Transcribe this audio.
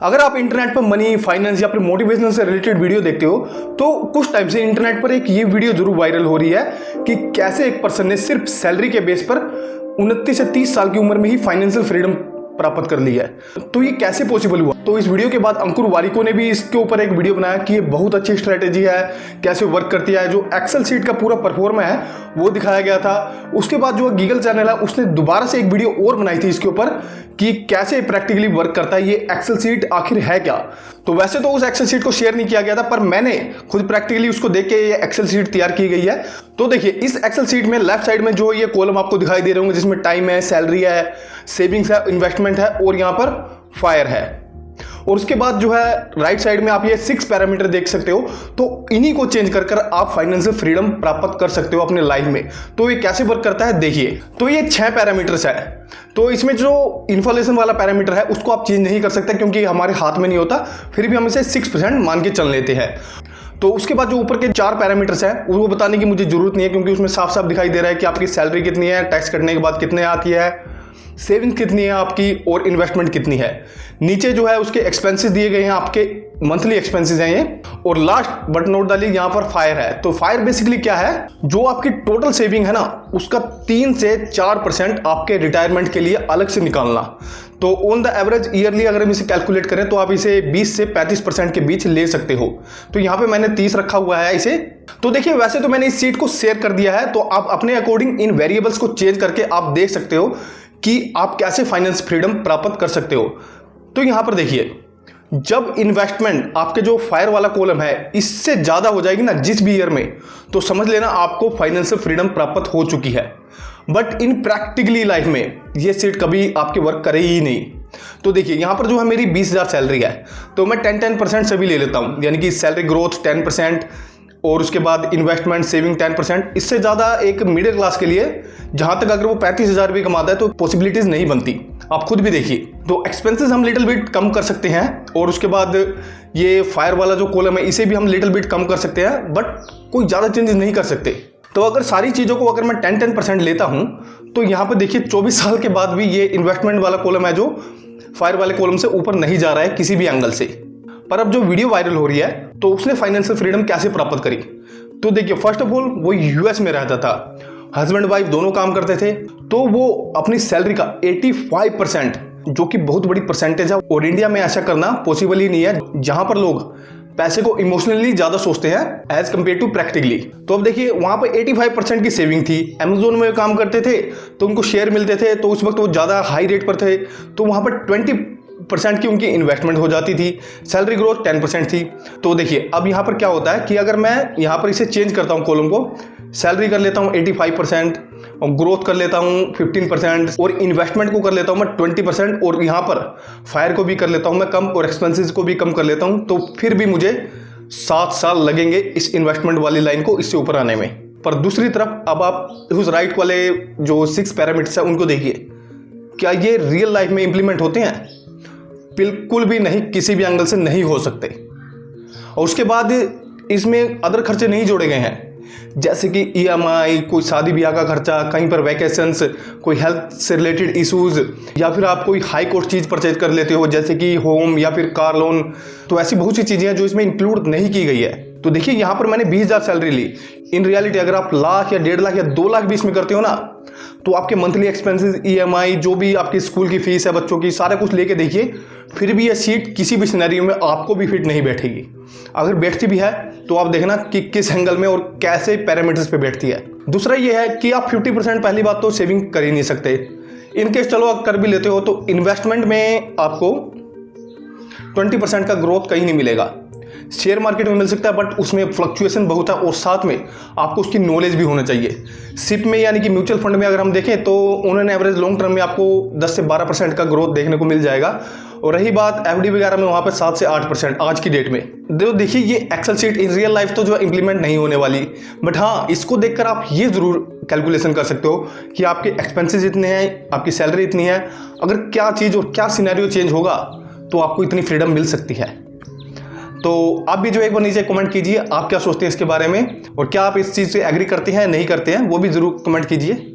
अगर आप इंटरनेट पर मनी, फाइनेंस या फिर मोटिवेशनल से रिलेटेड वीडियो देखते हो तो कुछ टाइम से इंटरनेट पर एक ये वीडियो जरूर वायरल हो रही है कि कैसे एक पर्सन ने सिर्फ सैलरी के बेस पर 29 से 30 साल की उम्र में ही फाइनेंशियल फ्रीडम प्राप्त कर ली है। तो ये कैसे पॉसिबल हुआ? तो इस वीडियो के बाद अंकुर वारिको ने भी इसके ऊपर एक वीडियो बनाया कि ये बहुत अच्छी स्ट्रेटेजी है, कैसे वर्क करती है। जो एक्सेल सीट का पूरा परफॉर्म है वो दिखाया गया था। उसके बाद जो गीगल चैनल है उसने दोबारा से एक वीडियो और बनाई थी इसके ऊपर कि कैसे प्रैक्टिकली वर्क करता है ये एक्सेल सीट, आखिर है क्या। तो वैसे तो उस एक्सेल सीट को शेयर नहीं किया गया था, पर मैंने खुद प्रैक्टिकली उसको देख के ये एक्सेल सीट तैयार की गई है। तो देखिए इस एक्सेल सीट में लेफ्ट साइड में जो ये कॉलम आपको दिखाई दे रहे होंगे जिसमें टाइम है, सैलरी है, सेविंग्स है, इन्वेस्टमेंट है और यहाँ पर फायर है। और उसके बाद जो है राइट साइड में आप ये 6 पैरामीटर देख सकते हो। तो इन्हीं को चेंज कर आप फाइनेंशियल फ्रीडम प्राप्त कर सकते हो अपने लाइफ में। तो ये कैसे वर्क करता है देखिए। तो ये 6 पैरामीटर्स है। तो इसमें जो इन्फ्लेशन वाला पैरामीटर है उसको आप चेंज नहीं कर सकते क्योंकि हमारे हाथ में नहीं होता, फिर भी हम इसे 6% मान के चल लेते हैं। तो उसके बाद जो ऊपर के 4 पैरामीटर्स हैं वो बताने की मुझे जरूरत नहीं है क्योंकि उसमें साफ साफ दिखाई दे रहा है कि आपकी सैलरी कितनी है, टैक्स कटने के बाद कितने आती है, सेविंग्स कितनी है आपकी और इन्वेस्टमेंट कितनी है। नीचे जो है उसके एक्सपेंसेस दिए गए हैं, आपके मंथली एक्सपेंसेस हैं ये। और last but not the least यहाँ पर फायर है। तो फायर बेसिकली क्या है, जो आपकी टोटल सेविंग है ना उसका 3 से 4% आपके रिटायरमेंट के लिए अलग से निकालना। तो ऑन द एवरेज ईयरली अगर हम इसे कैलकुलेट करें तो आप इसे 20 से 35% के बीच ले सकते हो। तो यहाँ पे मैंने 30 रखा हुआ है इसे। तो देखिए वैसे तो मैंने इस सीट को शेयर कर दिया है, तो आप अपने अकॉर्डिंग इन वेरिएबल्स को चेंज करके आप देख सकते हो कि आप कैसे फाइनेंस फ्रीडम प्राप्त कर सकते हो। तो यहां पर देखिए जब इन्वेस्टमेंट आपके जो फायर वाला कॉलम है इससे ज्यादा हो जाएगी ना जिस भी ईयर में, तो समझ लेना आपको फाइनेंशियल फ्रीडम प्राप्त हो चुकी है। बट इन प्रैक्टिकली लाइफ में ये सीट कभी आपके वर्क करेगी ही नहीं। तो देखिए यहां पर जो है मेरी 20,000 सैलरी है तो मैं 10% सभी ले लेता हूं, यानी कि सैलरी ग्रोथ 10% और उसके बाद इन्वेस्टमेंट सेविंग 10%। इससे ज़्यादा एक मिडिल क्लास के लिए जहाँ तक अगर वो 35,000 भी कमाता है तो पॉसिबिलिटीज़ नहीं बनती, आप खुद भी देखिए। तो एक्सपेंसेस हम लिटिल बिट कम कर सकते हैं और उसके बाद ये फायर वाला जो कॉलम है इसे भी हम लिटिल बिट कम कर सकते हैं, बट कोई ज़्यादा चेंजेस नहीं कर सकते। तो अगर सारी चीज़ों को अगर मैं 10% लेता हूँ तो यहाँ पर देखिए 24 साल के बाद भी ये इन्वेस्टमेंट वाला कॉलम है जो फायर वाले कॉलम से ऊपर नहीं जा रहा है किसी भी एंगल से। पर अब जो वीडियो वायरल हो रही है तो उसने फाइनेंशियल फ्रीडम कैसे प्राप्त करी? तो देखिए फर्स्ट ऑफ ऑल वो यूएस में रहता था, हस्बैंड वाइफ दोनों काम करते थे। तो वो अपनी सैलरी का 85% जो कि बहुत बड़ी परसेंटेज है, और इंडिया में ऐसा करना पॉसिबल ही नहीं है जहां पर लोग पैसे को इमोशनली ज्यादा सोचते हैं एज कंपेयर टू प्रैक्टिकली। तो अब देखिए वहां पर 85% की सेविंग थी। अमेजोन में काम करते थे तो उनको शेयर मिलते थे, तो उस वक्त वो ज्यादा हाई रेट पर थे, तो वहां पर 20% की उनकी इन्वेस्टमेंट हो जाती थी। सैलरी ग्रोथ 10% थी। तो देखिए अब यहाँ पर क्या होता है कि अगर मैं यहाँ पर इसे चेंज करता हूँ कॉलम को, सैलरी कर लेता हूँ 85% और ग्रोथ कर लेता हूँ 15% और इन्वेस्टमेंट को कर लेता हूँ मैं 20% और यहाँ पर फायर को भी कर लेता हूँ मैं कम और एक्सपेंसेस को भी कम कर लेता हूँ, तो फिर भी मुझे 7 साल लगेंगे इस इन्वेस्टमेंट वाली लाइन को इससे ऊपर आने में। पर दूसरी तरफ अब आप उस राइट वाले जो 6 पैरामीटर्स है उनको देखिए, क्या ये रियल लाइफ में इंप्लीमेंट होते हैं? बिल्कुल भी नहीं, किसी भी एंगल से नहीं हो सकते। और उसके बाद इसमें अदर खर्चे नहीं जोड़े गए हैं जैसे कि ईएमआई, कोई शादी ब्याह का खर्चा, कहीं पर वैकेशंस, कोई हेल्थ से रिलेटेड इश्यूज, या फिर आप कोई हाई कॉस्ट चीज़ परचेज कर लेते हो जैसे कि होम या फिर कार लोन। तो ऐसी बहुत सी चीज़ें हैं जो इसमें इंक्लूड नहीं की गई है। तो देखिए यहाँ पर मैंने 20,000 सैलरी ली। इन रियलिटी अगर आप लाख या 1.5 लाख या 2 लाख भी इसमें करते हो ना तो आपके मंथली एक्सपेंसेस, ईएमआई, जो भी आपकी स्कूल की फीस है बच्चों की, सारा कुछ लेके देखिए, फिर भी ये सीट किसी भी सिनेरियो में आपको भी फिट नहीं बैठेगी। अगर बैठती भी है तो आप देखना कि किस एंगल में और कैसे पैरामीटर्स पे बैठती है। दूसरा ये है कि आप 50% पहली बात तो सेविंग कर ही नहीं सकते। इनकेस चलो आप कर भी लेते हो तो इन्वेस्टमेंट में आपको 20% का ग्रोथ कहीं नहीं मिलेगा। शेयर मार्केट में मिल सकता है बट उसमें फ्लक्चुएशन बहुत है और साथ में आपको उसकी नॉलेज भी होना चाहिए। सिप में यानी कि म्यूचुअल फंड में अगर हम देखें तो उन्होंने एवरेज लॉन्ग टर्म में आपको 10 से 12% का ग्रोथ देखने को मिल जाएगा। और रही बात एफडी वगैरह में वहाँ पर 7 से 8% आज की डेट में। देखिए ये excel sheet in real life तो जो इंप्लीमेंट नहीं होने वाली, बट हाँ इसको देखकर आप ये जरूर कैलकुलेशन कर सकते हो कि आपके एक्सपेंसेस इतने हैं, आपकी सैलरी इतनी है, अगर क्या चीज़ और क्या सिनेरियो चेंज होगा तो आपको इतनी फ्रीडम मिल सकती है। तो आप भी जो एक बार नीचे कमेंट कीजिए आप क्या सोचते हैं इसके बारे में, और क्या आप इस चीज़ से एग्री करते हैं नहीं करते हैं वो भी जरूर कमेंट कीजिए।